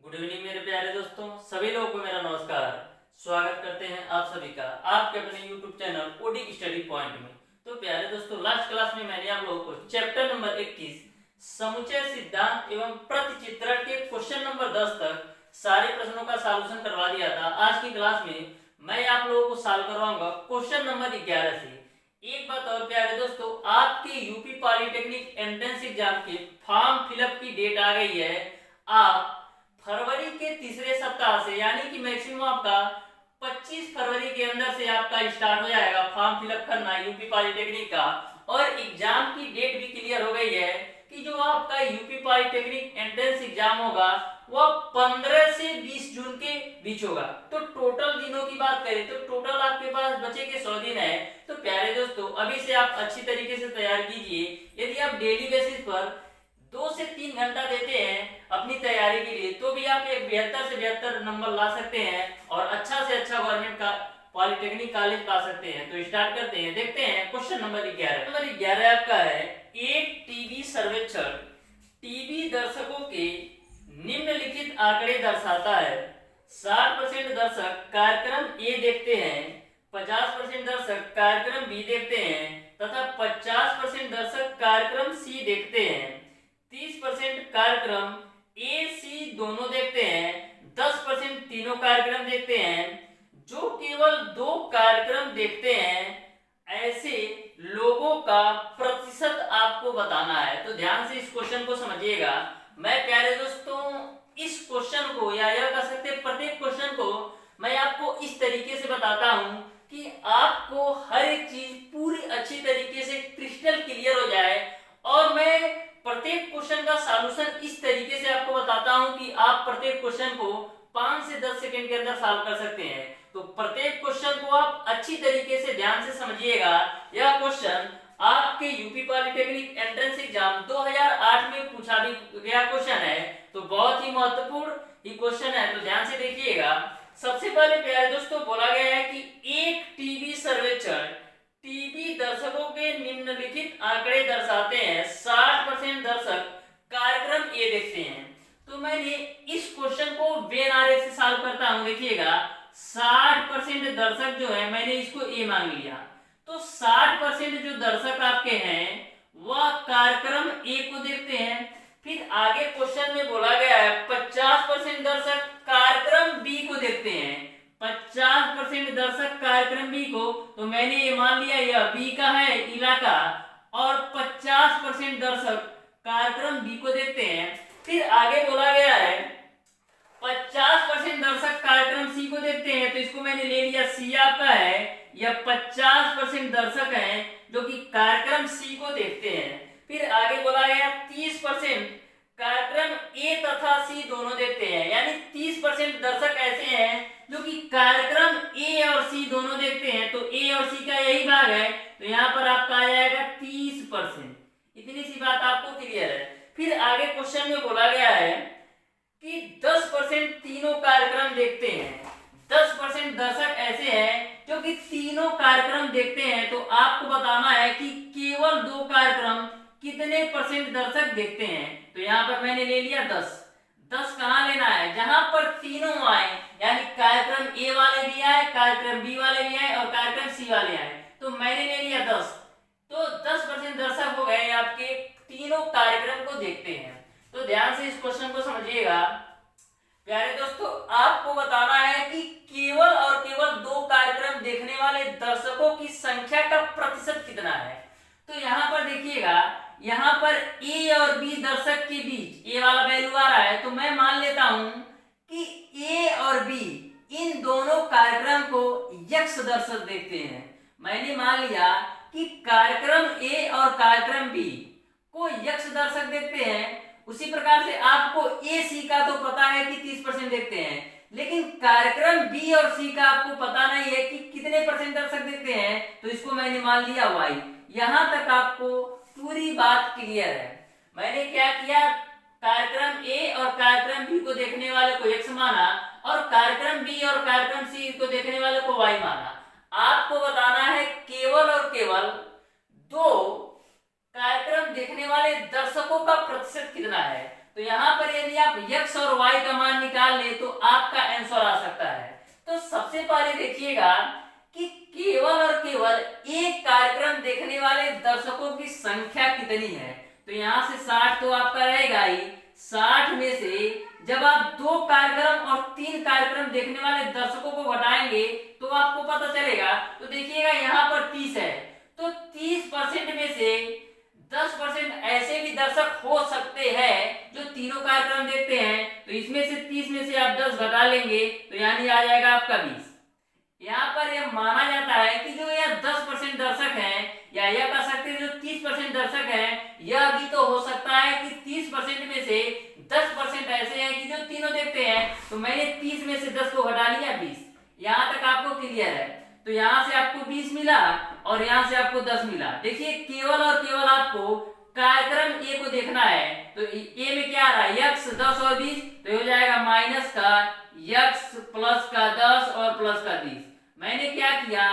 Good evening मेरे प्यारे दोस्तों, सभी लोगों को मेरा नमस्कार। स्वागत करते हैं आप सभी का आपके अपने YouTube channel OD study point में। तो प्यारे दोस्तों, लास्ट क्लास में मैंने आप लोगों को चैप्टर नंबर 21 समुच्चय सिद्धांत एवं प्रतिचित्रण के क्वेश्चन नंबर 10 तक सारे प्रश्नों का सॉल्यूशन करवा दिया था। आज की क्लास में मैं आप लोगों को सॉल्व करवाऊंगा क्वेश्चन नंबर 11 से। एक बात और प्यारे दोस्तों, आपके यूपी पॉलिटेक्निक एंट्रेंस एग्जाम के फॉर्म फिलअप की डेट आ गई है। आप फरवरी के तीसरे सप्ताह से यानी कि मैक्सिमम आपका 25 फरवरी के अंदर से आपका स्टार्ट हो जाएगा फॉर्म फिलअप करना यूपी पॉलिटेक्निक का। और एग्जाम की डेट भी क्लियर हो गई है कि जो आपका यूपी पॉलिटेक्निक एंट्रेंस एग्जाम होगा वो 15 से 20 जून के बीच होगा। तो टोटल दिनों की बात करें तो टोटल आपके पास बचे के 100 दिन है। तो प्यारे दोस्तों, अभी से आप अच्छी तरीके से तैयार कीजिए। यदि आप डेली बेसिस पर 2 से 3 घंटा देते हैं अपनी तैयारी के लिए तो भी आप एक 72 से 72 नंबर ला सकते हैं और अच्छा से अच्छा गवर्नमेंट का पॉलिटेक्निक कॉलेज पा सकते हैं। तो स्टार्ट करते हैं, देखते हैं क्वेश्चन नंबर 11। नंबर 11 आपका है, एक टीवी सर्वेक्षण टीवी दर्शकों के निम्नलिखित आंकड़े दर्शाता है। 60% दर्शक कार्यक्रम ए देखते हैं, 50% दर्शक कार्यक्रम बी देखते हैं तथा 50% दर्शक कार्यक्रम सी देखते हैं। 30% कार्यक्रम ए सी दोनों देखते हैं, 10% तीनों कार्यक्रम देखते हैं। जो केवल 2 कार्यक्रम देखते हैं ऐसे लोगों का प्रतिशत आपको बताना है। तो ध्यान से इस क्वेश्चन को समझिएगा। मैं प्यारे दोस्तों इस क्वेश्चन को या यह कह सकते हैं प्रत्येक क्वेश्चन को मैं आपको इस तरीके से बताता हूं कि आपको हर एक चीज पूरी अच्छी तरीके से क्रिस्टल क्लियर हो जाए। और मैं प्रत्येक क्वेश्चन का सॉल्यूशन इस तरीके से आपको बताता हूं कि आप प्रत्येक क्वेश्चन को 5 से 10 सेकंड के अंदर सॉल्व कर सकते हैं। तो प्रत्येक क्वेश्चन को आप अच्छी तरीके से ध्यान से समझिएगा। यह क्वेश्चन आपके यूपी पॉलिटेक्निक एंट्रेंस एग्जाम 2008 में पूछा भी गया क्वेश्चन है। तो बहुत ही महत्वपूर्ण ये क्वेश्चन है, तो ध्यान से देखिएगा। सबसे पहले प्यारे दोस्तों बोला गया है कि एक टीवी सर्वेक्षण टीवी दर्शकों के निम्नलिखित आंकड़े दर्शाते हैं। 60% दर्शक कार्यक्रम ए देखते हैं। तो मैंने इस क्वेश्चन को वेन आरेख से सॉल्व करता हूं। देखिएगा 60% दर्शक जो है मैंने इसको ए मान लिया। तो 60% जो दर्शक आपके हैं वह कार्यक्रम ए को देखते हैं। फिर आगे क्वेश्चन में बोला गया है 50% दर्शक कार्यक्रम बी को देखते हैं। 50% दर्शक कार्यक्रम बी को, तो मैंने ये मान लिया यह बी का है इलाका। और 50% दर्शक कार्यक्रम बी को देखते हैं। फिर आगे बोला गया है 50% दर्शक कार्यक्रम सी को देखते हैं। तो इसको मैंने ले लिया सी आपका है। यह 50% दर्शक हैं जो कि कार्यक्रम सी को देखते हैं। फिर आगे बोला गया 30% कार्यक्रम ए तथा सी दोनों देखते हैं। यानी 30% दर्शक ऐसे हैं जो कि कार्यक्रम ए और सी दोनों देखते हैं। तो ए और सी का यही भाग है, तो यहाँ पर आपका आ जाएगा 30%। इतनी सी बात आपको क्लियर है। फिर आगे क्वेश्चन में बोला गया है कि 10% तीनों कार्यक्रम देखते हैं। 10% दर्शक ऐसे हैं जो कि तीनों कार्यक्रम देखते हैं। तो आपको बताना है कि केवल 2 कार्यक्रम कितने परसेंट दर्शक देखते हैं। तो यहाँ पर मैंने ले लिया 10। 10 कहाँ लेना है, जहां पर तीनों आए, यानी कार्यक्रम ए वाले भी आए, कार्यक्रम बी वाले भी आए और कार्यक्रम सी वाले आए। तो मैंने ले लिया 10। तो 10% दर्शक हो गए आपके तीनों कार्यक्रम को देखते हैं। तो ध्यान से इस क्वेश्चन को समझिएगा। प्यारे दोस्तों, आपको बताना है कि केवल और केवल 2 कार्यक्रम देखने वाले दर्शकों की संख्या का प्रतिशत कितना है। तो यहाँ पर देखिएगा, यहाँ पर ए और बी दर्शक के बीच ए वाला वैल्यू आ रहा है। तो मैं मान लेता हूं कि ए और बी इन दोनों कार्यक्रम को यक्ष दर्शक देखते हैं। मैंने मान लिया कि कार्यक्रम ए और कार्यक्रम बी को यक्ष दर्शक देखते हैं। उसी प्रकार से आपको ए सी का तो पता है कि 30% देखते हैं, लेकिन कार्यक्रम बी और सी का आपको पता नहीं है कि कितने परसेंट दर्शक देखते हैं। तो इसको मैंने मान लिया वाई। यहां तक आपको पूरी बात क्लियर है। मैंने क्या किया, कार्यक्रम ए और कार्यक्रम बी को देखने वाले को एक्स माना और कार्यक्रम बी और कार्यक्रम सी को देखने वाले को वाई माना। आपको बताना है केवल और केवल 2 कार्यक्रम देखने वाले दर्शकों का प्रतिशत कितना है। तो यहाँ पर यदि आप x और y का मान निकाल ले तो आपका आंसर आ सकता है। तो सबसे पहले देखिएगा कि केवल और केवल एक कार्यक्रम देखने वाले दर्शकों की संख्या कितनी है। तो यहाँ से 60 तो आपका रहेगा ही। 60 में से जब आप 2 कार्यक्रम और 3 कार्यक्रम देखने वाले दर्शकों को घटाएंगे तो आपको पता चलेगा। तो देखिएगा यहाँ पर 30 है, तो 30% में से 10% ऐसे भी दर्शक हो सकते हैं जो तीनों कार्यक्रम देखते हैं। तो इसमें से 30 में से आप 10 घटा लेंगे तो यानी आ जाएगा आपका 20। यहाँ पर यह माना जाता है कि जो यह 10% दर्शक हैं, या यह कह सकते हैं जो 30% दर्शक हैं, यह भी तो हो सकता है कि 30% में से 10% ऐसे हैं कि जो तीनों देखते हैं। तो मैंने 30 में से 10 को घटा लिया 20। यहाँ तक आपको क्लियर है। तो यहाँ से आपको 20 मिला और यहाँ से आपको 10 मिला। देखिए केवल और केवल आपको कार्यक्रम ए को देखना है। तो ए में क्या आ रहा है, x 10 और 20, तो हो जाएगा माइनस का x प्लस का 10 और प्लस का 20। मैंने क्या किया,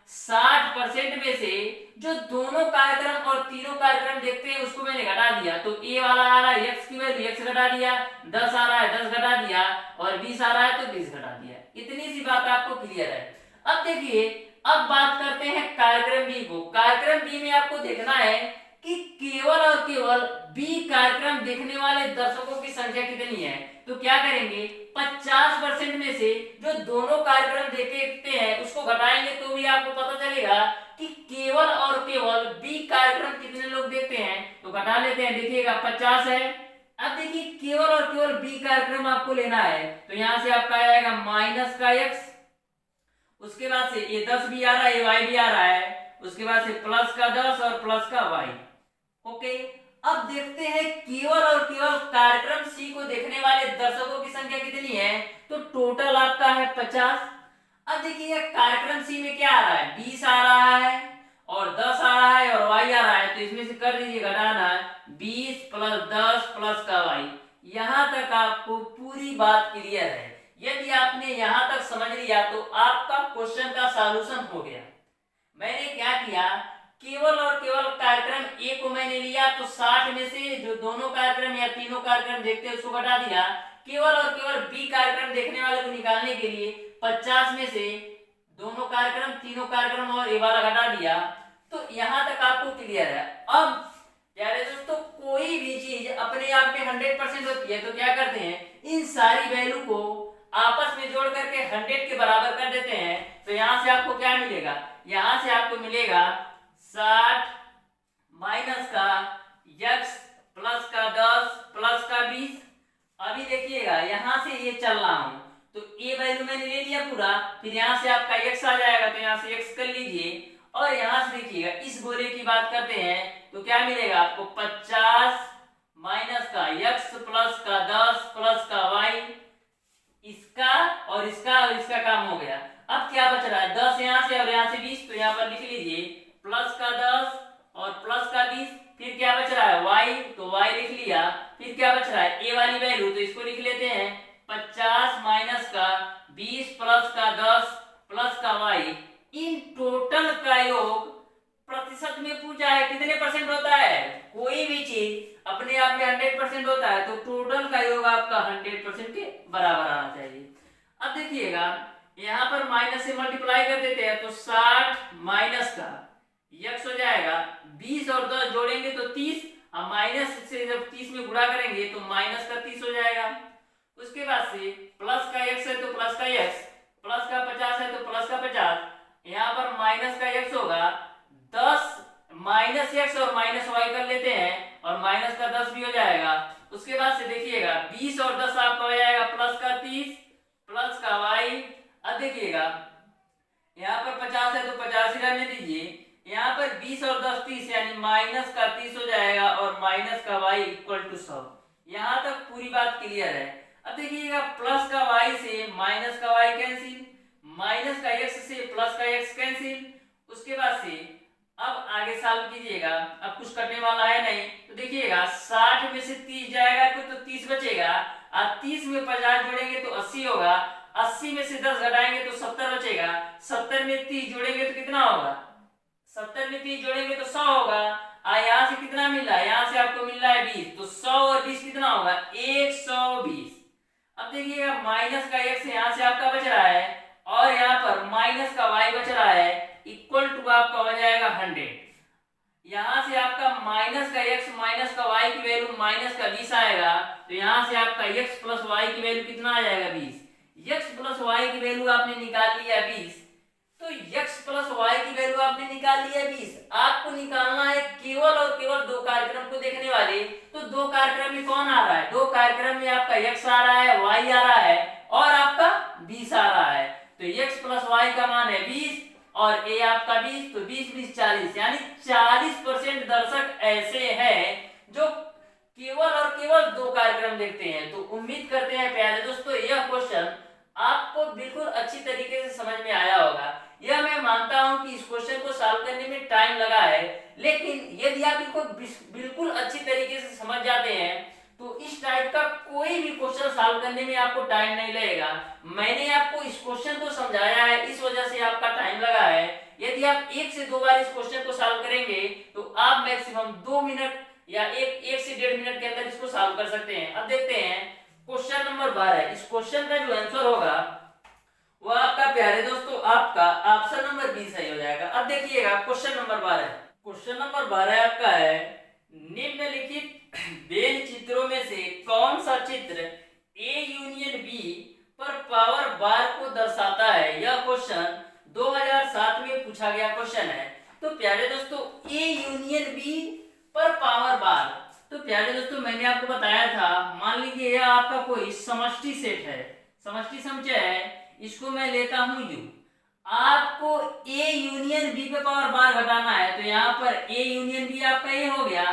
60% में से जो दोनों कार्यक्रम और तीनों कार्यक्रम देखते हैं उसको मैंने घटा दिया। तो ए वाला आ रहा है x की वैल्यू x घटा दिया, 10 आ रहा है 10 घटा दिया, और 20 आ रहा है तो 20 घटा दिया। इतनी सी बात आपको क्लियर है। अब देखिए, अब बात करते हैं कार्यक्रम बी को। कार्यक्रम बी में आपको देखना है कि केवल और केवल बी कार्यक्रम देखने वाले दर्शकों की संख्या कितनी है। तो क्या करेंगे, 50% में से जो दोनों कार्यक्रम देखते हैं उसको घटाएंगे तो भी आपको पता चलेगा कि केवल और केवल बी कार्यक्रम कितने लोग देखते हैं। तो घटा लेते हैं, देखिएगा 50 है। अब देखिए केवल और केवल बी कार्यक्रम आपको लेना है। तो यहां से आपका आएगा माइनस का x, उसके बाद से ये 10 भी आ रहा है, ये y भी आ रहा है, उसके बाद से प्लस का 10 और प्लस का y। ओके, अब देखते हैं केवल और केवल कार्यक्रम सी को देखने वाले दर्शकों की संख्या कितनी है। तो टोटल आपका है 50। अब देखिए कार्यक्रम सी में क्या आ रहा है, 20 आ रहा है और 10 आ रहा है और y आ रहा है। तो इसमें से कर दीजिए घटाना, 20 प्लस 10 प्लस का y। यहां तक आपको पूरी बात क्लियर है। यदि आपने यहां तक समझ लिया तो आपका क्वेश्चन का सॉल्यूशन हो गया। मैंने क्या किया, केवल और केवल कार्यक्रम ए को मैंने लिया, तो 60 में से जो दोनों कार्यक्रम या तीनों कार्यक्रम देखते हैं उसको घटा दिया। केवल और केवल बी कार्यक्रम देखने वाले को निकालने के लिए 50 में से दोनों कार्यक्रम, तीनों कार्यक्रम और ए वाला घटा दिया। तो यहां तक आपको क्लियर है। अब प्यारे दोस्तों, कोई भी चीज अपने आप में 100% होती है तो क्या करते हैं, इन सारी वैल्यू को आपस में जोड़ करके 100 के बराबर कर देते हैं। तो यहां से आपको क्या मिलेगा, यहां से आपको मिलेगा 60 माइनस का x प्लस का 10 प्लस का 20। अभी देखिएगा यहां से ये चल रहा हूं तो ए वैल्यू मैंने ले लिया पूरा, फिर यहां से आपका x आ जाएगा तो यहां से x कर लीजिए, और यहां से देखिएगा इस गोले की बात करते हैं तो क्या मिलेगा आपको, 50 माइनस का x प्लस का 10 प्लस का y। इसका और इसका काम हो गया। अब क्या बच रहा है, 10 यहाँ से और यहाँ से 20, तो यहाँ पर लिख लीजिए प्लस का 10 और प्लस का 20। फिर क्या बच रहा है y, तो y लिख लिया। फिर क्या बच रहा है a वाली वैल्यू, तो इसको लिख लेते हैं 50 माइनस का 20 प्लस का 10 प्लस का y। इन टोटल का योग प्रतिशत में पूछा है कितने परसेंट होता है। कोई भी चीज अपने आप में 100% होता है तो टोटल का योग आपका 100% के बराबर आना चाहिए। अब देखिएगा यहाँ पर माइनस से मल्टीप्लाई कर देते हैं तो 60 माइनस का x हो जाएगा, 20 और 10 जोड़ेंगे तो 30, अब माइनस से जब 30 में गुणा करेंगे तो माइनस का 30 हो जाएगा। उसके बाद से प्लस का x है तो प्लस का x, प्लस का 50 है तो प्लस का 50, यहाँ पर माइनस का x होगा 10 माइनस x और माइनस y कर लेते हैं और माइनस का 10 भी हो जाएगा। उसके बाद से देखिएगा 20 और 10 आपका हो जाएगा प्लस का 30 प्लस का y। अब देखिएगा यहाँ पर 50 है तो 50 ही रहने दीजिए, यहाँ पर 20 और 10 30 यानी माइनस का 30 हो जाएगा और माइनस का y इक्वल टू 100। यहाँ तक पूरी बात क्लियर है। अब देखिएगा प्लस का y से माइनस का y कैंसिल, माइनस का x से प्लस का x कैंसिल। उसके बाद से अब आगे सॉल्व कीजिएगा, अब कुछ कटने वाला है नहीं। तो देखिएगा 60 में से 30 जाएगा तो 30 बचेगा, और 30 में 50 जोड़ेंगे तो 80 होगा, 80 में से 10 घटाएंगे तो 70 बचेगा, 70 में 30 जोड़ेंगे तो कितना होगा, 70 में 30 जोड़ेंगे तो 100 होगा। यहाँ से कितना मिल रहा है, यहाँ से आपको मिल रहा है 20, तो 100 और 20 कितना होगा देखिएगा माइनस का x यहाँ से आपका बच रहा है और यहाँ पर माइनस का y बच रहा है, इक्वल टू आपका हो जाएगा 100। यहाँ से आपका माइनस का x माइनस का y की वैल्यू माइनस का 20 आएगा, तो यहाँ से आपका x प्लस y की वैल्यू कितना आ जाएगा 20। x प्लस y की वैल्यू आपने निकाल लिया 20, तो x प्लस y की वैल्यू आपने निकाल लिया 20। आपको निकालना है केवल और केवल दो कार्यक्रम को देखने वाले। तो दो कार्यक्रम में कौन आ रहा है, दो कार्यक्रम में आपका x आ रहा है, y आ रहा है और आपका 20 आ रहा है। तो x प्लस y का मान है 20 और a आपका 20, तो 20 20 40, यानी 40% दर्शक ऐसे हैं जो केवल और केवल दो कार्यक्रम देखते हैं। तो उम्मीद करते हैं प्यारे दोस्तों यह क्वेश्चन आपको बिल्कुल अच्छी तरीके से समझ में आया होगा। यह मैं मानता हूं कि इस क्वेश्चन को सॉल्व करने में टाइम लगा है, लेकिन यदि आप इसको बिल्कुल अच्छी तरीके से समझ जाते हैं तो इस टाइप का कोई भी क्वेश्चन सॉल्व करने में आपको टाइम नहीं लगेगा। मैंने आपको इस क्वेश्चन को समझाया है, इस वजह से आपका टाइम लगा है। यदि आप एक से दो बार इस क्वेश्चन को सॉल्व करेंगे तो आप मैक्सिमम 2 मिनट या एक से 1.5 मिनट के अंदर इसको सॉल्व कर सकते हैं। अब देखते हैं क्वेश्चन नंबर 12। इस क्वेश्चन का जो आंसर होगा वह आपका प्यारे दोस्तों आपका ऑप्शन नंबर 20 सही हो जाएगा। अब देखिएगा क्वेश्चन नंबर 12। क्वेश्चन नंबर 12 आपका है, निम्नलिखित बेन चित्रों में से कौन सा चित्र ए यूनियन बी पर पावर बार को दर्शाता है। यह क्वेश्चन 2007 में पूछा गया क्वेश्चन है। तो प्यारे दोस्तों ए यूनियन बी पर पावर बार, तो प्यारे दोस्तों मैंने आपको बताया था, मान लीजिए यह आपका कोई समष्टि सेट है, समष्टि समुच्चय है, इसको मैं लेता हूं यू। आपको ए यूनियन बी पे पावर बार घटाना है, तो यहाँ पर ए यूनियन बी आपका ए हो गया।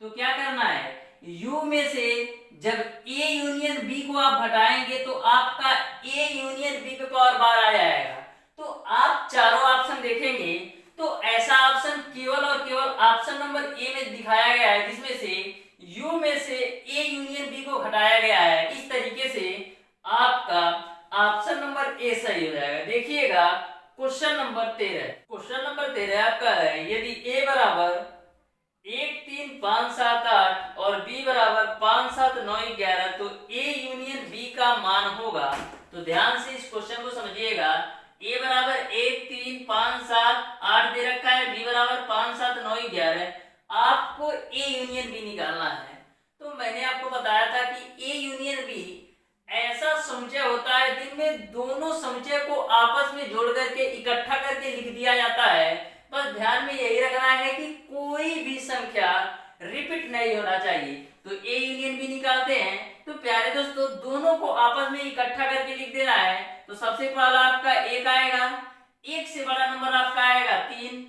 तो क्या करना है, u में से जब a यूनियन b को आप घटाएंगे तो आपका a यूनियन b पे पावर बार आ जाएगा। तो आप चारों ऑप्शन देखेंगे तो ऐसा ऑप्शन केवल और केवल ऑप्शन नंबर ए में दिखाया गया है, जिसमें से u में से a यूनियन b को घटाया गया है। इस तरीके से आपका ऑप्शन नंबर ए सही हो जाएगा। देखिएगा क्वेश्चन नंबर 13। क्वेश्चन नंबर 13 आपका है, यदि a बराबर 1 3 5 7 8 और b बराबर 5 7 9 11 तो a यूनियन b का मान होगा। तो ध्यान से इस क्वेश्चन को समझिएगा। a बराबर 1 3 5 7 8 दे रखा है, b बराबर 5 7 9 11, आपको a यूनियन b निकालना है। तो मैंने आपको बताया था कि a यूनियन b ऐसा समुच्चय होता है जिनमें दोनों समुच्चय को आपस में जोड़ करके इकट्ठा करके लिख दिया जाता है। बस ध्यान में यही रखना है कि कोई भी संख्या रिपीट नहीं होना चाहिए। तो ए यूनियन बी निकालते हैं, तो प्यारे दोस्तों दोनों को आपस में इकट्ठा करके लिख देना है। तो सबसे पहला आपका एक आएगा, एक से बड़ा नंबर आपका आएगा 3,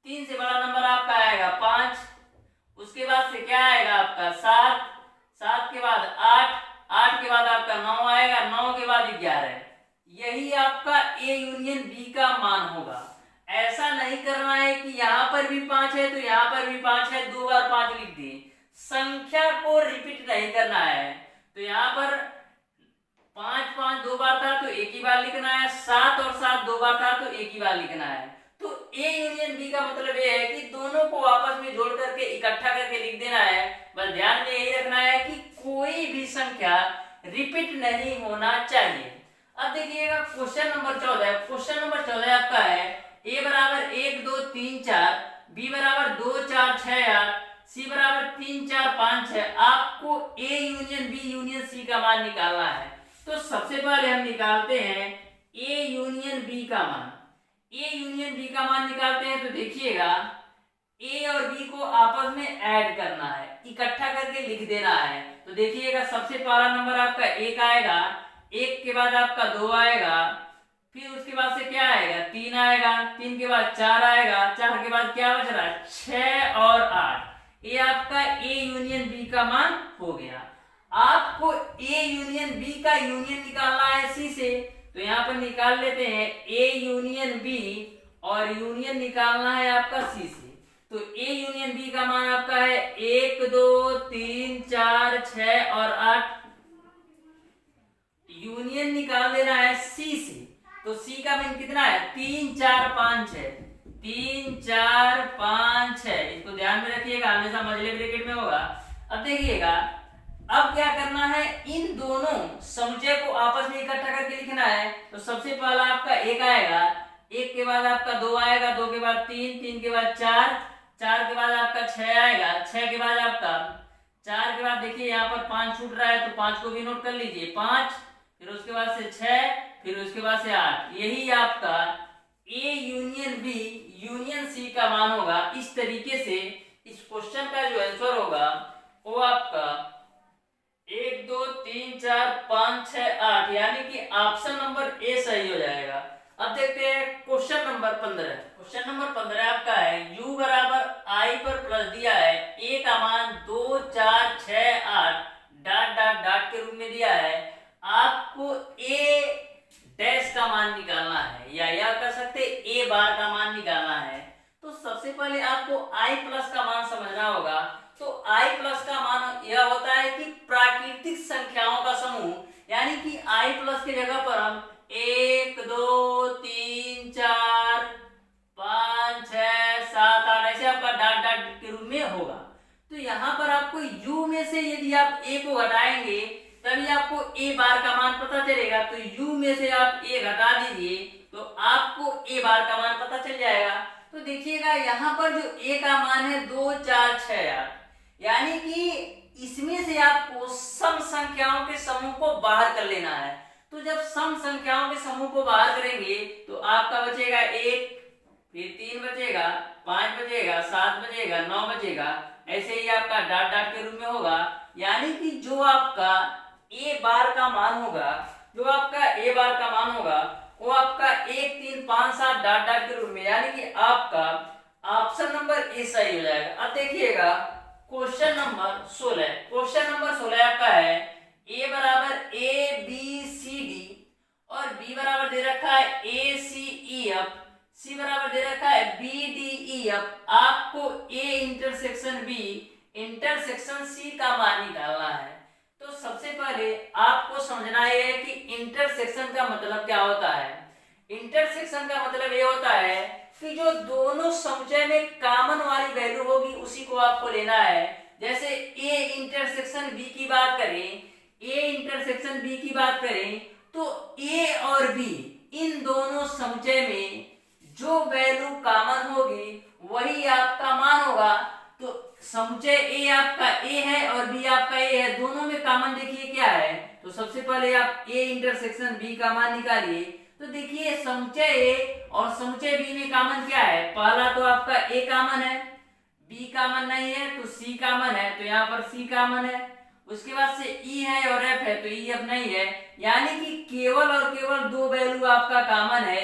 3 से बड़ा नंबर आपका आएगा 5, उसके बाद से क्या आएगा आपका 7, 7 के बाद 8, 8 के बाद आपका 9 आएगा, 9 के बाद 11। यही आपका ए यूनियन बी का मान होगा। ऐसा नहीं करना है कि यहाँ पर भी 5 है तो यहाँ पर भी 5 है, 2 बार 5 लिख दिए। संख्या को रिपीट नहीं करना है। तो यहाँ पर 5 5 2 बार था तो एक ही बार लिखना है, 7 और 7 2 बार था तो एक ही बार लिखना है। तो ए यूनियन बी का मतलब ये है कि दोनों को आपस में जोड़ करके इकट्ठा करके लिख देना है। बस ध्यान में यही रखना है कि कोई भी संख्या रिपीट नहीं होना चाहिए। अब देखिएगा क्वेश्चन नंबर 14। क्वेश्चन नंबर 14 आपका है, a बराबर 1 2 3 4, b बराबर 2 4 6 8, c बराबर 3 4 5 6। आपको a union b union c का मान निकालना है। तो सबसे पहले हम निकालते हैं a यूनियन b का मान। a यूनियन b का मान निकालते हैं तो देखिएगा a और b को आपस में ऐड करना है, इकट्ठा करके लिख देना है। तो देखिएगा सबसे पहला नंबर आपका 1 आएगा, 1 के बाद आपका 2 आएगा, फिर उसके बाद से क्या आएगा 3 आएगा, 3 के बाद 4 आएगा, 4 के बाद क्या बच रहा है 6 और 8। ये आपका ए यूनियन बी का मान हो गया। आपको ए यूनियन बी का यूनियन निकालना है सी से, तो यहाँ पर निकाल लेते हैं ए यूनियन बी और यूनियन निकालना है आपका सी से। तो ए यूनियन बी का मान आपका है 1 2 3 4 6 और 8। यूनियन निकाल देना है सी से, तो सी का मान कितना है 3 4 5 है, 3 4 5 6। इसको ध्यान में रखिएगा, हमेशा मझले ब्रैकेट में होगा। अब देखिएगा अब क्या करना है, इन दोनों समुच्चय को आपस में इकट्ठा करके लिखना है। तो सबसे पहला आपका एक आएगा, एक के बाद आपका दो आएगा, दो के बाद तीन, तीन के बाद चार, चार के बाद आपका छह आएगा, छह के बाद आपका चार के बाद देखिए यहाँ पर पांच छूट रहा है तो पांच को भी नोट कर लीजिए, पांच, फिर उसके बाद से छह, फिर उसके बाद से आठ। यही आपका A union B union C का मान होगा। इस तरीके से इस क्वेश्चन का जो आंसर होगा वो आपका 1 2 3 4 5 6 8 यानी कि ऑप्शन नंबर ए सही हो जाएगा। अब देखते हैं क्वेश्चन नंबर 15। क्वेश्चन नंबर 15 आपका है u बराबर आई पर प्लस दिया है, a का मान 2 4 6 8 डॉट डॉट डॉट के रूप में दिया है। आपको a डैश का मान निकालना है या यह कर सकते a बार का मान निकालना है। तो सबसे पहले आपको i प्लस का मान समझना होगा। तो i प्लस का मान यह होता है कि प्राकृतिक संख्याओं का समूह, यानी कि i प्लस की जगह पर हम 1 2 3 4 5 6 7 8 ऐसे आपका डॉट डॉट के रूप में होगा। तो यहाँ पर आपको u में से यदि आप a को घटाएंगे तभी आपको a बार का मान पता चलेगा। तो u में से आप a घटा दीजिए तो आपको a बार का मान पता चल जाएगा। तो देखिएगा यहाँ पर जो a का मान है 2 4 6 8, यानी कि इसमें से आपको सम संख्याओं के समूह को बाहर कर लेना है। तो जब सम संख्याओं के समूह को बाहर करेंगे तो आपका बचेगा 1, फिर 3 बचेगा, 5 बचेगा, 7 बचेगा, 9 बचेगा, ऐसे ही आपका डॉट डॉट के रूप में होगा। यानी कि जो आपका a बार का मान होगा, जो आपका a बार का मान होगा वो आपका 1 3 5 7 डॉट डॉट के रूप में, यानी कि आपका ऑप्शन नंबर ए सही हो जाएगा। अब देखिएगा क्वेश्चन नंबर 16। क्वेश्चन नंबर 16 आपका है a बराबर ए बी सी डी और b बराबर दे रखा है ए सी ई एफ, c बराबर दे रखा है बी डी ई एफ। आपको a intersection b intersection c का मान निकालना है। तो सबसे पहले आपको समझना है कि इंटरसेक्शन का मतलब क्या होता है। इंटरसेक्शन का मतलब ये होता है कि जो दोनों समुच्चय में कॉमन वाली वैल्यू होगी उसी को आपको लेना है। जैसे a इंटरसेक्शन b की बात करें, a इंटरसेक्शन b की बात करें तो a और b इन दोनों समुच्चय में जो वैल्यू कॉमन होगी वही आपका मान होगा। तो समुच्चय a आपका a है और b आपका a है, दोनों में कॉमन देखिए क्या है। तो सबसे पहले आप a इंटरसेक्शन b का मान निकालिए। तो देखिए समुच्चय a और समुच्चय b में कॉमन क्या है। पहला तो आपका a कॉमन है, b कॉमन नहीं है तो c कॉमन है, तो यहाँ पर c कॉमन है। उसके बाद से e है और f है तो e f नहीं है, यानी कि केवल और केवल दो वैल्यू आपका कॉमन है।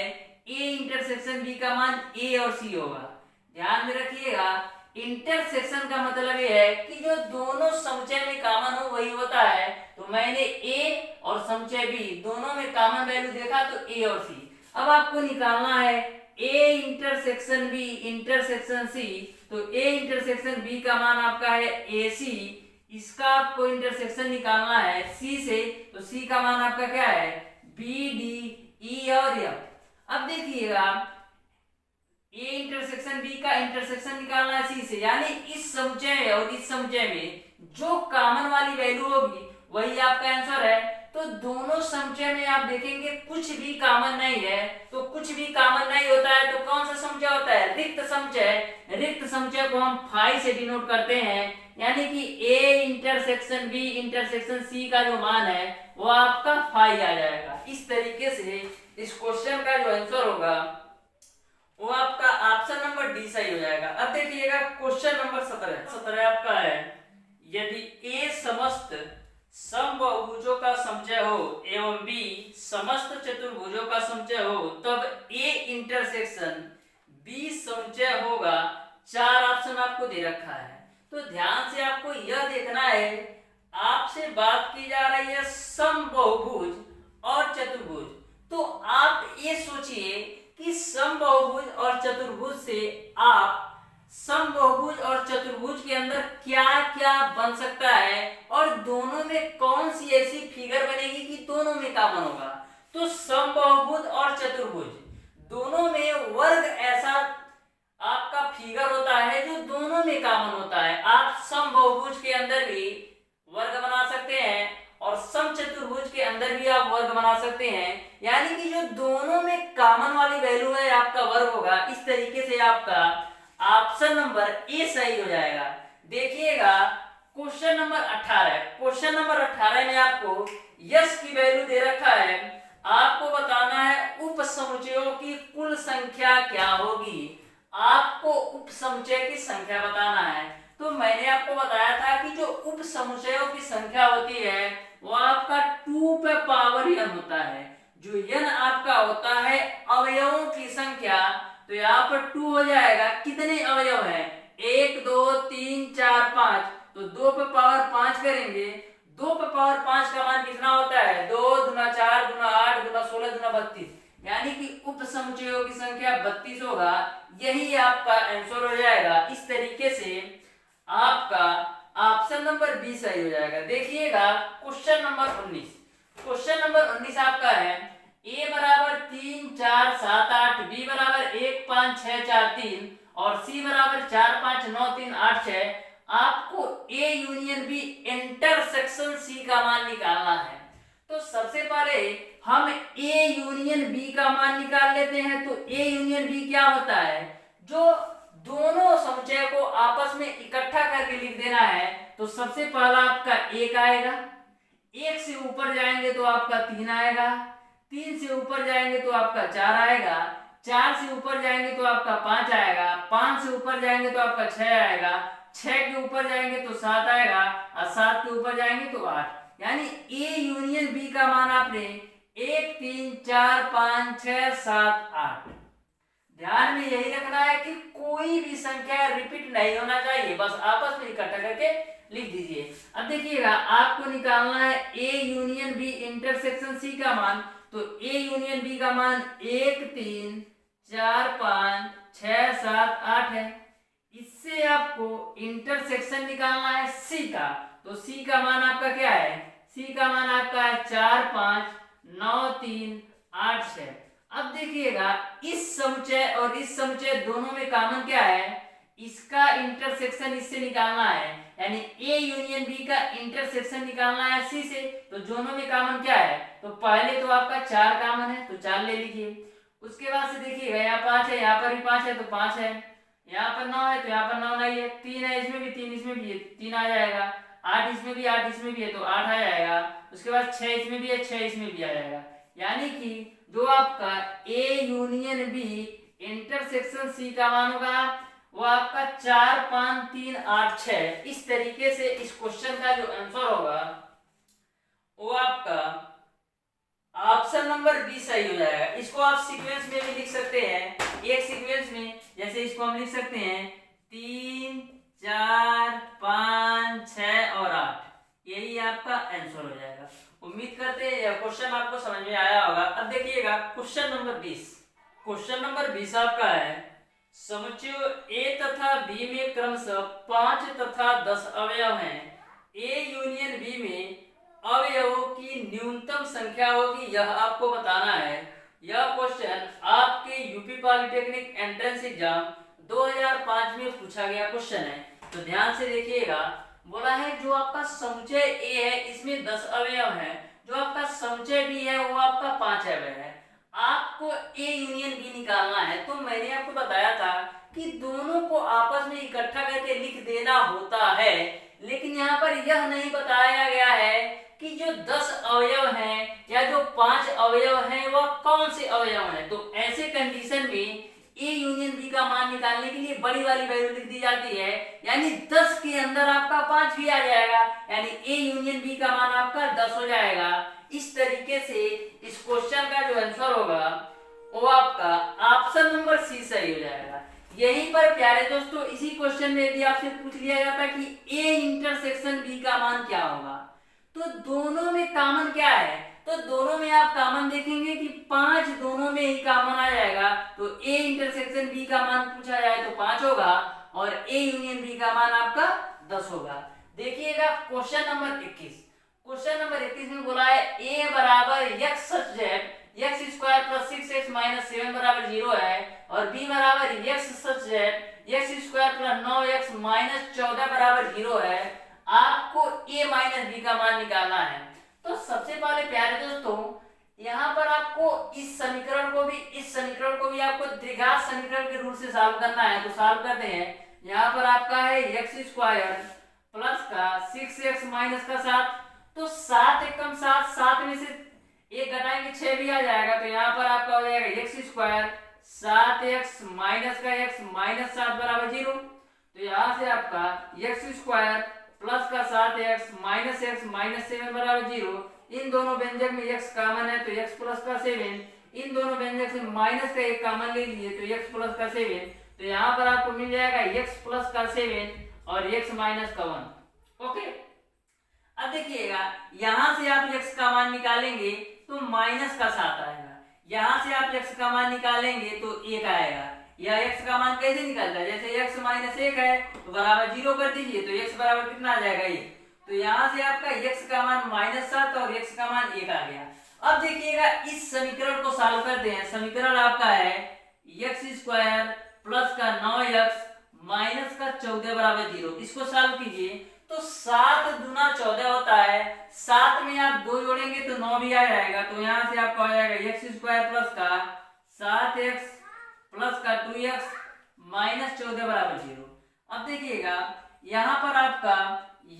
a इंटरसेक्शन b का मान a और c होगा। ध्यान में रखिएगा इंटरसेक्शन का मतलब ये है कि जो दोनों समुच्चय में कॉमन हो वही होता है। तो मैंने a और समुच्चय b दोनों में कॉमन वैल्यू देखा तो a और c। अब आपको निकालना है a intersection b intersection c। तो a इंटरसेक्शन b का मान आपका है ac, इसका आपको इंटरसेक्शन निकालना है c से। तो c का मान आपका क्या है b d e और f। अब देखिएगा a इंटरसेक्शन b का इंटरसेक्शन निकालना है c से, यानी इस समुच्चय और इस समुच्चय में जो कॉमन वाली वैल्यू होगी वही आपका आंसर है। तो दोनों समुच्चय में आप देखेंगे कुछ भी कॉमन नहीं है। तो कुछ भी कॉमन नहीं होता है तो कौन सा समुच्चय होता है, रिक्त समुच्चय। रिक्त समुच्चय को हम फाई से डिनोट करते हैं, यानी कि a intersection b intersection c का जो मान है वो आपका फाई आ जाएगा। इस तरीके से इस क्वेश्चन का जो आंसर होगा वो आपका ऑप्शन नंबर डी सही हो जाएगा। अब देखिएगा क्वेश्चन नंबर 17 आपका है यदि a समस्त समबाहुभुजों का समुच्चय हो एवं b समस्त चतुर्भुजों का समुच्चय हो तब a इंटरसेक्शन b समुच्चय होगा। चार ऑप्शन आपको दे रखा है। तो ध्यान से आपको यह देखना है, आपसे बात की जा रही है समबाहुभुज और चतुर्भुज। तो आप ये सोचिए कि समबाहुभुज और चतुर्भुज से आप समबाहुभुज और चतुर्भुज के अंदर क्या क्या बन सकता है और दोनों में कौन सी ऐसी फिगर बनेगी कि दोनों में कॉमन होगा। तो समबाहुभुज और चतुर्भुज दोनों में वर्ग ऐसा आपका फिगर होता है जो दोनों में कॉमन होता है। आप समबाहुभुज के अंदर भी वर्ग बना सकते सकते हैं, यानी कि जो दोनों में कॉमन वाली वैल्यू है आपका वर्ग होगा। इस तरीके से आपका ऑप्शन नंबर ए सही हो जाएगा। देखिएगा क्वेश्चन नंबर 18, क्वेश्चन नंबर 18 में आपको यश की वैल्यू दे रखा है, आपको बताना है उप समुच्चयों की कुल संख्या क्या होगी। आपको उप समुच्चय की संख्या बताना है। तो मैंने आपको बताया था कि जो उप समुच्चयों की संख्या होती है वो आपका 2 पे पावर n होता है। जो n आपका होता है अवयवों की संख्या, तो यहाँ पर 2 हो जाएगा। कितने अवयव हैं? 1 2 3 4 5, तो 2 पे पावर 5 करेंगे। 2 पे पावर 5 का मान कितना होता है? 2 गुना 4 गुना 8 गुना 16 गुना 32, यानी कि उप समुच्चयों की संख्या 32 होगा। यही आपका आंसर हो जाएगा। इस तरीके से आपका ऑप्शन नंबर बी सही हो जाएगा। देखिएगा क्वेश्चन नंबर 19, क्वेश्चन नंबर 19 आपका है a बराबर 3 4 7 8, b बराबर 1 5 6 4 3 और c बराबर 4 5 9 3 8 6। आपको a union b intersection c का मान निकालना है। तो सबसे पहले हम a यूनियन b का मान निकाल लेते हैं। तो a यूनियन b क्या होता है? जो दोनों समुच्चय को आपस में इकट्ठा करके लिख देना है। तो सबसे पहला आपका 1 आएगा, 1 से ऊपर जाएंगे तो आपका 3 आएगा, 3 से ऊपर जाएंगे तो आपका 4 आएगा, 4 से ऊपर जाएंगे तो आपका 5 आएगा, 5 से ऊपर जाएंगे तो आपका 6 आएगा, 6 के ऊपर जाएंगे तो 7 आएगा और 7 के ऊपर जाएंगे तो 8। यानी ए यूनियन बी का मान आपने 1 3 4 5 6 7 8। ध्यान में यही रखना है कि कोई भी संख्या रिपीट नहीं होना चाहिए, बस आपस में इकट्ठा करके लिख दीजिए। अब देखिएगा आपको निकालना है A union B intersection C का मान। तो ए यूनियन बी का मान 1 3 4 5 6 7 8 है। इससे आपको इंटरसेक्शन निकालना है सी का। तो सी का मान आपका क्या है? सी का मान आपका है 4 5 9 3 8 6। अब देखिएगा इस समुच्चय और इस समुच्चय दोनों में कॉमन क्या है? इसका इंटरसेक्शन इससे निकालना है, यानी ए यूनियन बी का इंटरसेक्शन निकालना है सी से। तो दोनों में कॉमन क्या है? तो पहले तो आपका 4 कॉमन है, तो 4 ले लीजिए। उसके बाद से देखिएगा यहाँ 5 है, यहाँ पर भी 5 है तो 5 है, यहाँ पर 9 है तो यहाँ पर 9 नहीं है, 3 है इसमें भी, 3 इसमें भी है, 3 आ जाएगा, 8 इसमें भी 8 इसमें भी है तो 8 आ जाएगा। उसके बाद 6 इसमें भी है, 6 इसमें भी आ जाएगा। यानी कि जो आपका A union B intersection C का मान होगा वो आपका 4 5 3 8 6। इस तरीके से इस क्वेश्चन का जो आंसर होगा वो आपका ऑप्शन नंबर बी सही हो जाएगा। इसको आप सीक्वेंस में भी लिख सकते हैं, एक सीक्वेंस में, जैसे इसको हम लिख सकते हैं 3 4 5 6 और 8। यही आपका आंसर हो जाएगा। उम्मीद करते हैं क्वेश्चन आपको समझ में आया होगा। अब देखिएगा क्वेश्चन नंबर 20, क्वेश्चन नंबर 20 आपका है समुच्चय ए तथा बी में क्रमशः 5 तथा 10 अवयव हैं। ए यूनियन बी में अवयवों की न्यूनतम संख्या होगी, यह आपको बताना है। यह क्वेश्चन आपके यूपी पॉलिटेक्निक एंट्रेंस एग्जाम 2005 में पूछा गया क्वेश्चन है। तो ध्यान से देखिएगा, बोला है जो आपका समुच्चय ए है इसमें 10 अवयव हैं, जो आपका समुच्चय बी है वो आपका 5 अवयव है। आपको ए यूनियन बी निकालना है। तो मैंने आपको बताया था कि दोनों को आपस में इकट्ठा करके लिख देना होता है, लेकिन यहाँ पर यह नहीं बताया गया है कि जो 10 अवयव हैं या जो 5 अवयव हैं वह कौन से अवयव हैं। तो ऐसे कंडीशन में ए यूनियन बी का मान निकालने के लिए बड़ी वाली वैल्यू लिख दी जाती है, यानी 10 के अंदर आपका 5 भी आ जाएगा, यानी ए यूनियन बी का मान आपका 10 हो जाएगा। इस तरीके से इस क्वेश्चन का जो आंसर होगा वो आपका ऑप्शन नंबर सी सही हो जाएगा। यहीं पर प्यारे दोस्तों इसी क्वेश्चन में यदि आपसे पूछ लिया जाता कि ए इंटरसेक्शन बी का मान क्या होगा, तो दोनों में कॉमन क्या है? तो दोनों में आप कॉमन देखेंगे कि 5 दोनों में ही कॉमन आ जाएगा। तो ए इंटरसेक्शन बी का मान पूछा जाए तो 5 होगा और ए यूनियन बी का मान आपका 10 होगा। देखिएगा क्वेश्चन नंबर 21, क्वेश्चन नंबर 21 में बोला है ए बराबर x such Z x square plus 6x minus 7 बराबर 0 है और b बराबर x such Z x square plus 9x minus 14 बराबर 0 है। आपको a माइनस b का मान निकालना है। तो सबसे पहले प्यारे दोस्तों यहाँ पर आपको इस समीकरण को भी आपको द्विघात समीकरण के रूल से सॉल्व करना है। तो सॉल्व करते हैं। यहाँ पर आपका है एक्स स्क्वायर प्लस का 6x माइनस का 7, तो 7 एकम 7, 7 में से एक घटाएंगे 6 भी आ जाएगा। तो यहाँ पर आपका हो जाएगा एक्स स्क्वायर 7x माइनस का x माइनस 7 बराबर 0। तो यहाँ से आपका एक्स स्क्वायर प्लस का 7x माइनस x माइनस 7 बराबर 0। इन दोनों व्यंजक में x कॉमन है तो x प्लस का 7, इन दोनों व्यंजक से माइनस का एक कॉमन ले लिए तो x प्लस का 7। तो यहाँ पर आपको मिल जाएगा x प्लस का 7 और x माइनस का 1। ओके, अब देखिएगा यहाँ से आप x का मान निकालेंगे तो माइनस का 7 आएगा, यहाँ से आप x का मान निकालेंगे तो 1 आएगा। यह x का मान कैसे निकलता है, जैसे x माइनस 1 है तो बराबर 0 कर दीजिए तो x बराबर कितना आ जाएगा 1। तो यहाँ से आपका x का मान -7 और x का मान 1 आ गया। अब देखिएगा इस समीकरण को सॉल्व करते हैं। समीकरण आपका है x स्क्वायर प्लस का 9x माइनस का 14 बराबर 0। इसको सॉल्व कीजिए तो 7 दूना 14 होता है, 7 में आप 2 जोड़ेंगे तो 9 भी आ जाएगा। तो यहाँ से आपका हो जाएगा x स्क्वायर प्लस का 7x प्लस का 2x माइनस 14 बराबर 0। अब देखिएगा यहाँ पर आपका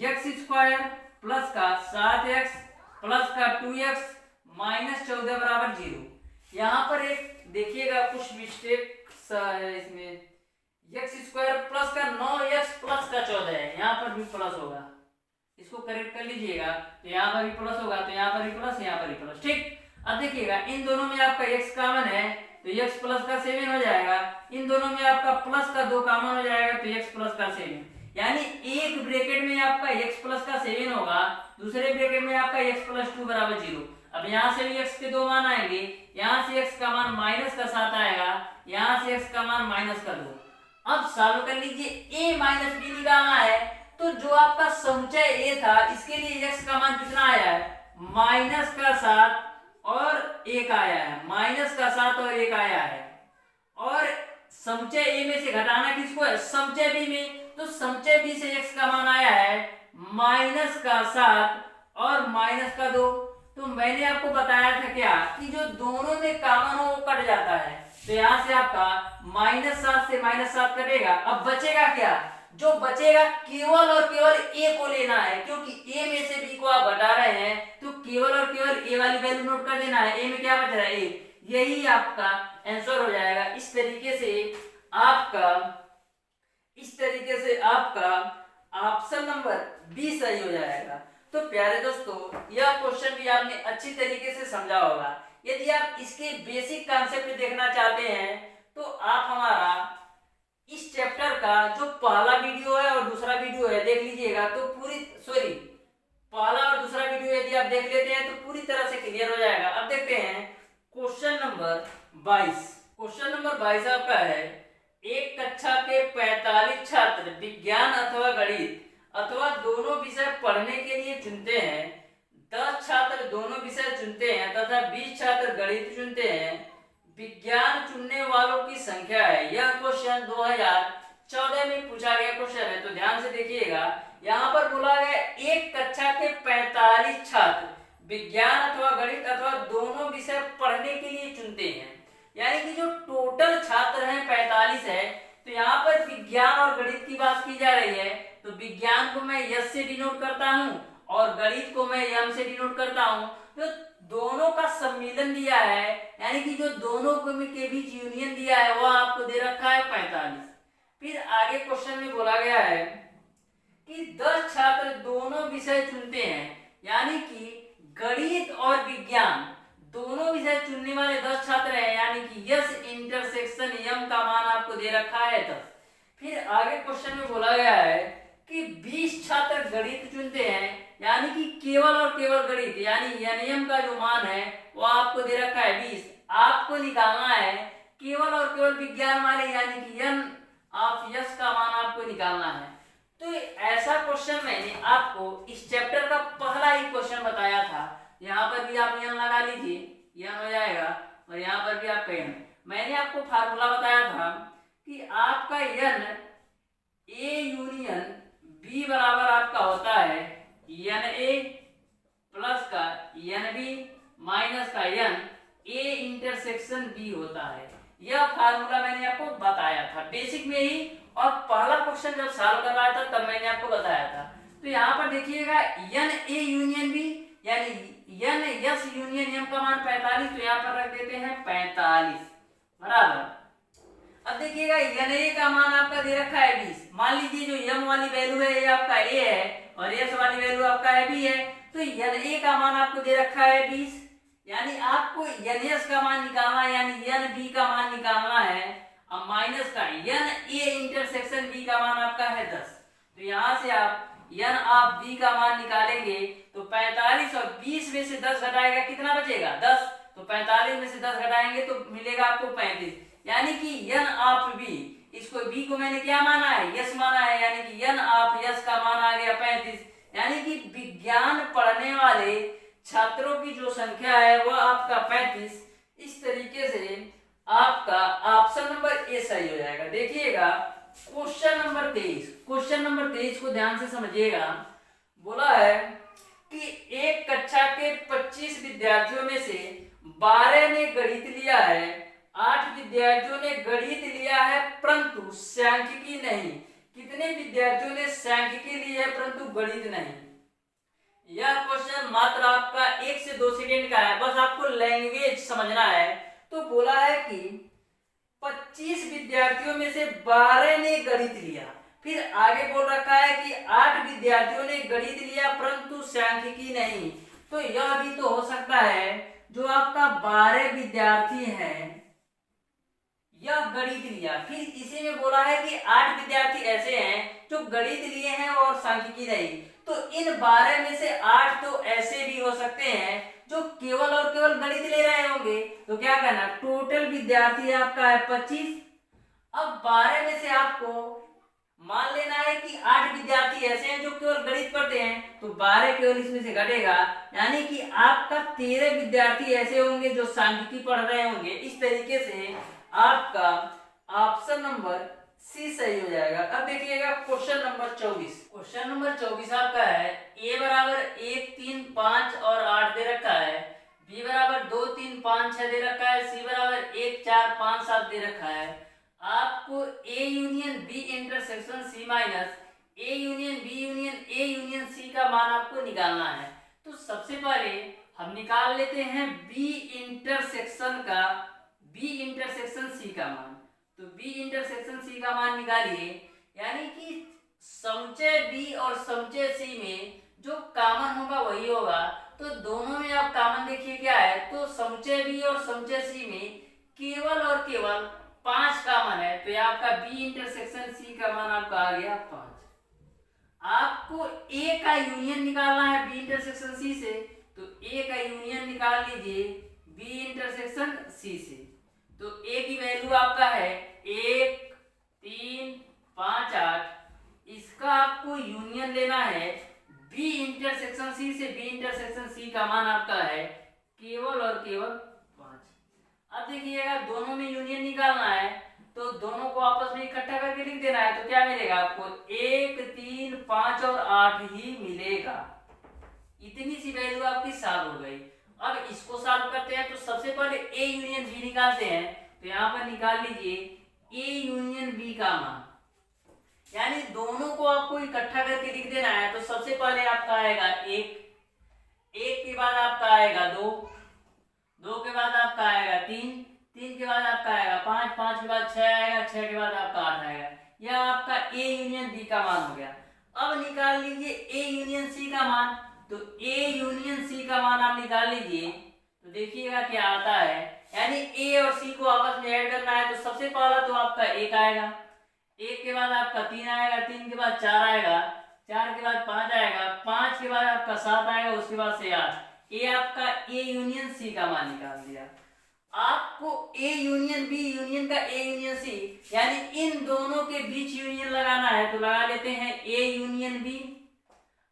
x स्क्वायर प्लस का 7x प्लस का 2x माइनस 14 बराबर 0। यहाँ पर एक देखिएगा कुछ मिस्टेक है इसमें, x स्क्वायर प्लस का 9x प्लस का 14 है, यहाँ पर भी प्लस होगा, इसको करेक्ट कर लीजिएगा। तो यहाँ पर भी प्लस होगा तो यहाँ पर भी प्लस, यहाँ पर भी प्लस। ठीक, अब देखिएगा इन दोनों में आपका x कॉमन है तो x प्लस का 7 हो जाएगा, इन दोनों में आपका प्लस का 2 कॉमन हो जाएगा तो x प्लस का 7। यानी एक ब्रैकेट में आपका x प्लस का 7 होगा, दूसरे ब्रैकेट में आपका x प्लस 2 बराबर 0। अब यहाँ से भी x के 2 मान आएंगे, यहाँ से x का मान माइनस का 7 आएगा, यहाँ से x का मान माइनस का 2। अब सॉल्व कर लीजिए, a माइनस b निकालना है तो जो आपका समुच्चय a था इसके लिए x का मान कितना आया है, माइनस का 7 और 1 आया है, माइनस का 7 और 1 आया है। और समुच्चय a में से घटाना किसको है, समुच्चय b में, तो समुच्चय b से x का मान आया है माइनस का 7 और माइनस का 2। तो मैंने आपको बताया था क्या कि जो दोनों में कॉमन हो वो कट जाता है। तो यहाँ से आपका -7 से -7 कटेगा। अब बचेगा क्या, जो बचेगा केवल और केवल a को लेना है, क्योंकि a में से b को आप घटा रहे हैं तो केवल और केवल a वाली वैल्यू नोट कर देना है। a में क्या बच रहा है, a, यही आपका आंसर हो जाएगा। इस तरीके से आपका ऑप्शन नंबर बी सही हो जाएगा। तो प्यारे दोस्तों यह क्वेश्चन भी आपने अच्छी तरीके से समझा होगा। यदि आप इसके बेसिक कॉन्सेप्ट देखना चाहते हैं तो आप हमारा इस चैप्टर का जो पहला वीडियो है और दूसरा वीडियो है देख लीजिएगा, तो पहला और दूसरा वीडियो यदि आप देख लेते हैं तो पूरी तरह से क्लियर हो जाएगा। अब देखते हैं क्वेश्चन नंबर 22। क्वेश्चन नंबर 22 आपका है, एक कक्षा के 45 छात्र विज्ञान अथवा गणित अथवा दोनों विषय पढ़ने के लिए चुनते हैं। 10 छात्र दोनों विषय चुनते हैं तथा 20 छात्र गणित चुनते हैं। विज्ञान चुनने वालों की संख्या है। यह क्वेश्चन 2014 में पूछा गया क्वेश्चन है, तो ध्यान से देखिएगा। यहाँ पर बोला गया एक कक्षा के 45 छात्र विज्ञान अथवा गणित अथवा दोनों विषय पढ़ने के लिए चुनते हैं। यानी कि जो टोटल छात्र हैं 45 है, तो यहाँ पर विज्ञान और गणित की बात की जा रही है। तो विज्ञान को मैं यस से डिनोट करता हूँ और गणित को मैं यम से डिनोट करता हूँ। तो दोनों का सम्मिलन दिया है, यानी कि जो दोनों के बीच यूनियन दिया है वह आपको दे रखा है 45। फिर आगे क्वेश्चन में बोला गया है कि 10 छात्र दोनों विषय चुनते हैं, यानी कि गणित और विज्ञान दोनों विषय चुनने वाले 10 छात्र हैं, यानी कि यस इंटरसेक्शन यम का मान आपको दे रखा है 10। फिर आगे क्वेश्चन में बोला गया है कि 20 छात्र गणित चुनते हैं, यानी कि केवल और केवल गणित, यानी एनएम का जो मान है वो आपको दे रखा है 20। आपको निकालना है केवल और केवल विज्ञान वाले, यानी कि एन ऑफ यस का मान आपको निकालना है। तो ऐसा क्वेश्चन मैंने आपको इस चैप्टर का पहला ही क्वेश्चन बताया था। यहाँ पर भी आप एन लगा लीजिए, एन हो जाएगा, और यहाँ पर भी आपका एन। मैंने आपको फार्मूला बताया था कि आपका एन ए यूनियन बी बराबर आपका होता है एन ए प्लस का एन बी माइनस का n a इंटरसेक्शन b होता है। यह फार्मूला मैंने आपको बताया था बेसिक में ही, और पहला क्वेश्चन जब सॉल्व करवाया था तब मैंने आपको बताया था। तो यहाँ पर देखिएगा n a यूनियन b यानी n s यूनियन m का मान 45, तो यहाँ पर रख देते हैं 45 बराबर। अब देखिएगा n a का मान आपका दे रखा है 20। मान लीजिए जो m वाली वैल्यू है ये आपका a है और s वाली वैल्यू आपका है b है, तो n a का मान आपको दे रखा है 20, यानी आपको n s का मान निकालना है, यानी n b का मान निकालना है। अब माइनस का n a इंटरसेक्शन b का मान आपका है 10, तो यहाँ से आप n आप b का मान निकालेंगे तो 45 और 20 में से 10 घटाएगा कितना बचेगा 10, तो 45 में से 10 घटाएंगे तो मिलेगा आपको 35, यानी कि n आप b, इसको b को मैंने क्या माना है यस माना है, यानी कि n आप यस का मान आ गया 35, यानी कि विज्ञान पढ़ने वाले छात्रों की जो संख्या है वह आपका 35। इस तरीके से आपका ऑप्शन नंबर ए सही हो जाएगा। देखिएगा क्वेश्चन नंबर 23, क्वेश्चन नंबर 23 को ध्यान से समझिएगा। बोला है कि एक कक्षा के 25 विद्यार्थियों में से 12 ने गणित लिया है, 8 विद्यार्थियों ने गणित लिया है परंतु सांख्यिकी नहीं। कितने विद्यार्थियों ने सांख्यिकी ली है परंतु गणित नहीं? यह क्वेश्चन मात्र आपका 1 से 2 सेकंड का है, बस आपको लैंग्वेज समझना है। तो बोला है कि 25 विद्यार्थियों में से 12 ने गणित लिया, फिर आगे बोल रखा है कि 8 विद्यार्थियों ने गणित लिया परंतु सांख्यिकी नहीं। तो यह भी तो हो सकता है जो आपका 12 विद्यार्थी हैं यह गणित लिया, फिर इसी में बोला है कि 8 विद्यार्थी ऐसे हैं जो गणित लिए हैं और सांख्यिकी नहीं। तो इन 12 में से 8 तो ऐसे भी हो सकते हैं जो केवल और केवल गणित ले रहे होंगे। तो क्या करना, टोटल विद्यार्थी आपका है 25। अब 12 में से आपको मान लेना है कि 8 विद्यार्थी ऐसे हैं जो केवल गणित पढ़ते हैं, तो 12 केवल इसमें से घटेगा, यानी कि आपका 13 विद्यार्थी ऐसे होंगे जो सांख्यिकी पढ़ रहे होंगे। इस तरीके से आपका ऑप्शन नंबर सी सही हो जाएगा। अब देखिएगा क्वेश्चन नंबर 24, क्वेश्चन नंबर 24 आपका है a बराबर 1 3 5 और 8 दे रखा है, b बराबर 2 3 5 6 दे रखा है, c बराबर 1 4 5 7 दे रखा है। आपको a union b intersection c minus a union b union a union c का मान आपको निकालना है। तो सबसे पहले हम निकाल लेते हैं b इंटरसेक्शन c का मान। तो b इंटरसेक्शन c का मान निकालिए, यानी कि समुच्चय b और समुच्चय c में जो कॉमन होगा वही होगा। तो दोनों में आप कॉमन देखिए क्या है, तो समुच्चय b और समुच्चय c में केवल और केवल 5 कॉमन है, तो ये आपका b इंटरसेक्शन c का मान आपका आ गया 5। आपको a का यूनियन निकालना है b इंटरसेक्शन c से, तो a का यूनियन निकाल लीजिए b इंटरसेक्शन c से। तो a की वैल्यू आपका है 1 3 5 8, इसका आपको यूनियन लेना है b इंटरसेक्शन c से। b इंटरसेक्शन c का मान आपका है केवल और केवल 5। अब देखिएगा दोनों में यूनियन निकालना है, तो दोनों को आपस में इकट्ठा करके लिख देना है। तो क्या मिलेगा आपको 1 3 5 और 8 ही मिलेगा। इतनी सी वैल्यू आपकी सॉल्व हो गई। अब इसको सॉल्व करते हैं, तो सबसे पहले a यूनियन b निकालते हैं। तो यहाँ पर निकाल लीजिए a यूनियन b का मान, यानी दोनों को आपको इकट्ठा करके लिख देना है। तो सबसे पहले आपका आएगा 1 के बाद आपका आएगा 2 के बाद आपका आएगा 3 के बाद आपका आएगा 5 के बाद 6 आएगा, 6 के बाद आपका 8 आएगा। यह आपका a यूनियन b का मान हो गया। अब निकाल लीजिए a यूनियन c का मान। तो a यूनियन c का मान आप निकाल लीजिए, तो देखिएगा क्या आता है, यानी a और c को आपस में ऐड करना है। तो सबसे पहला तो आपका 1 आएगा, 1 के बाद आपका 3 आएगा, 3 के बाद 4 आएगा, 4 के बाद 5 आएगा, 5 के बाद आपका 7 आएगा, उसके बाद से 8। ये आपका a यूनियन c का मान निकाल दिया। आपको a यूनियन b यूनियन का a यूनियन c, यानी इन दोनों के बीच यूनियन लगाना है। तो लगा लेते हैं a यूनियन b,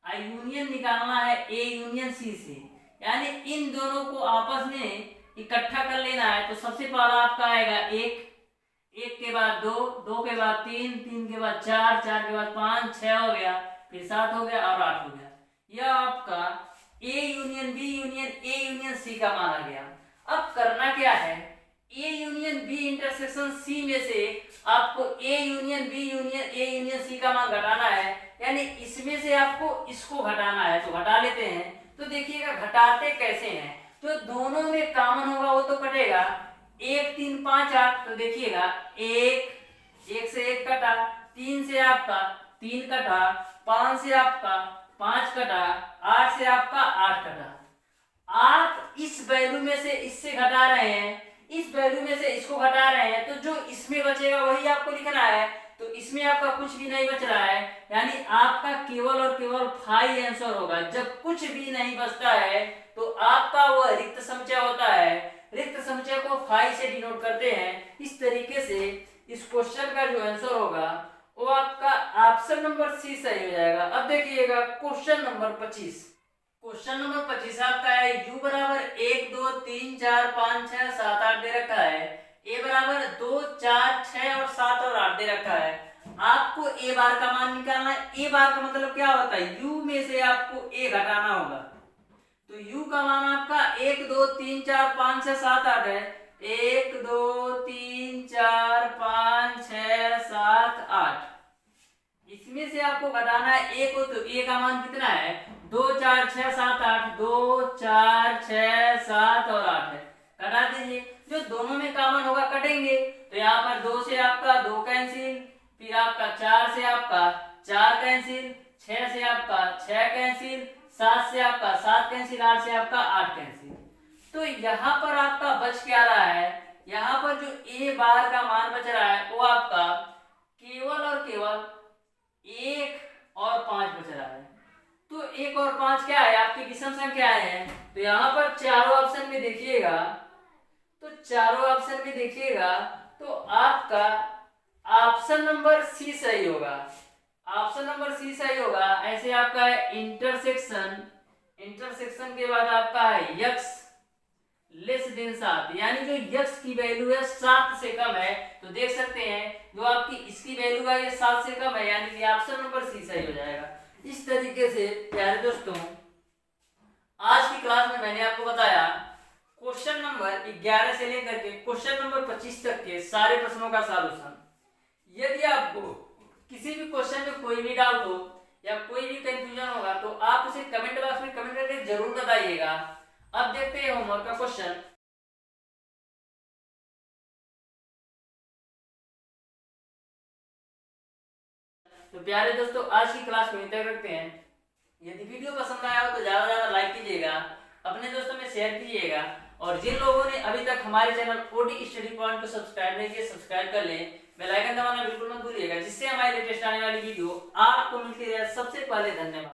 यूनियन निकालना है a यूनियन c से, यानी इन दोनों को आपस में इकट्ठा कर लेना है। तो सबसे पहला आपका आएगा 1 के बाद 2 के बाद 3 के बाद 4 के बाद 5 6 हो गया, फिर 7 हो गया और 8 हो गया। यह आपका A union B union A union C का माना गया। अब करना क्या है, A union B intersection C में से आपको A union B union A union C का मान घटाना है, यानी इसमें से आपको इसको घटाना है। तो घटा लेते हैं। तो देखिएगा घटाते कैसे हैं, जो दोनों में कॉमन होगा वो तो कटेगा। 1 3 5 8, तो देखिएगा 1 से 1 कटा, 3 से आपका 3 कटा, 5 से आपका 5 कटा, 8 से आपका 8 कटा। आप इस वैल्यू में से इससे घटा रहे हैं, इस वैल्यू में से इसको घटा रहे हैं, तो जो इसमें बचेगा वही आपको लिखना है। तो इसमें आपका कुछ भी नहीं बच रहा है, यानी आपका केवल और केवल 5 आंसर होगा। जब कुछ भी नहीं बचता है तो आपका वह रिक्त समुच्चय होता है। रिक्त समुच्चय को 5 से डिनोट करते हैं। इस तरीके से इस क्वेश्चन का जो आंसर होगा वो आपका ऑप्शन नंबर सी सही हो जाएगा। अब देखिएगा क्वेश्चन नंबर 25। क्वेश्चन नंबर 25 आपका है u बराबर 1 2 3 4 5 6 7 8 दे रखा है। a बराबर 2 4 6 और 7 और 8 दे रखा है। आपको a बार का मान निकालना है। a बार का मतलब क्या होता है, u में से आपको a घटाना होगा। तो u का मान आपका 1 2 3 4 5 6 7 8 है। 1 2 3 4 5 6 7 8, इसमें से आपको घटाना है a को। तो a का मान कितना है, 2 4 6 7 8, 2 4 6 7 और 8 है। घटा दीजिए, जो दोनों में कॉमन होगा कटेंगे। तो यहाँ पर 2 से आपका 2 कैंसिल, फिर आपका 4 से आपका 4 कैंसिल, 6 से आपका 6 कैंसिल, 7 से आपका 7 कैंसिल, 8 से आपका 8 कैंसिल। तो यहाँ पर आपका बच क्या रहा है, यहाँ पर जो a बार का मान बच रहा है वो आपका केवल और केवल 1 और 5 बच रहा है। तो 1 और 5 क्या है, आपकी विषम संख्या है। तो यहाँ पर चारों ऑप्शन में देखिएगा, तो चारों ऑप्शन में देखिएगा तो आपका ऑप्शन नंबर सी सही होगा। ऑप्शन नंबर सी सही होगा। ऐसे आपका है इंटरसेक्शन, इंटरसेक्शन के बाद आपका है x लेस देन 7, यानी जो x की वैल्यू है 7 से कम है। तो देख सकते हैं जो आपकी इसकी वैल्यू है ये 7 से कम है, यानी कि ऑप्शन नंबर सी सही हो जाएगा। इस तरीके से प्यारे दोस्तों आज की क्लास में मैंने आपको बताया क्वेश्चन नंबर 11 से लेकर के क्वेश्चन नंबर 25 तक के सारे प्रश्नों का सॉल्यूशन। यदि आपको किसी भी क्वेश्चन में कोई भी डाउट हो या कोई भी कंफ्यूजन होगा तो आप उसे कमेंट बॉक्स में कमेंट करके जरूर बताइएगा। अब देखते हैं होमवर्क का क्वेश्चन। तो प्यारे दोस्तों आज की क्लास को यहीं तक रखते हैं। यदि वीडियो पसंद आया हो तो ज्यादा से ज्यादा लाइक कीजिएगा, अपने दोस्तों में शेयर कीजिएगा, और जिन लोगों ने अभी तक हमारे चैनल ओडी स्टडी पॉइंट को सब्सक्राइब नहीं किया सब्सक्राइब कर लें। बेल आइकन दबाना बिल्कुल मत भूलिएगा, जिससे हमारी लेटेस्ट आने वाली वीडियो आपको मिलती रहे सबसे पहले। धन्यवाद।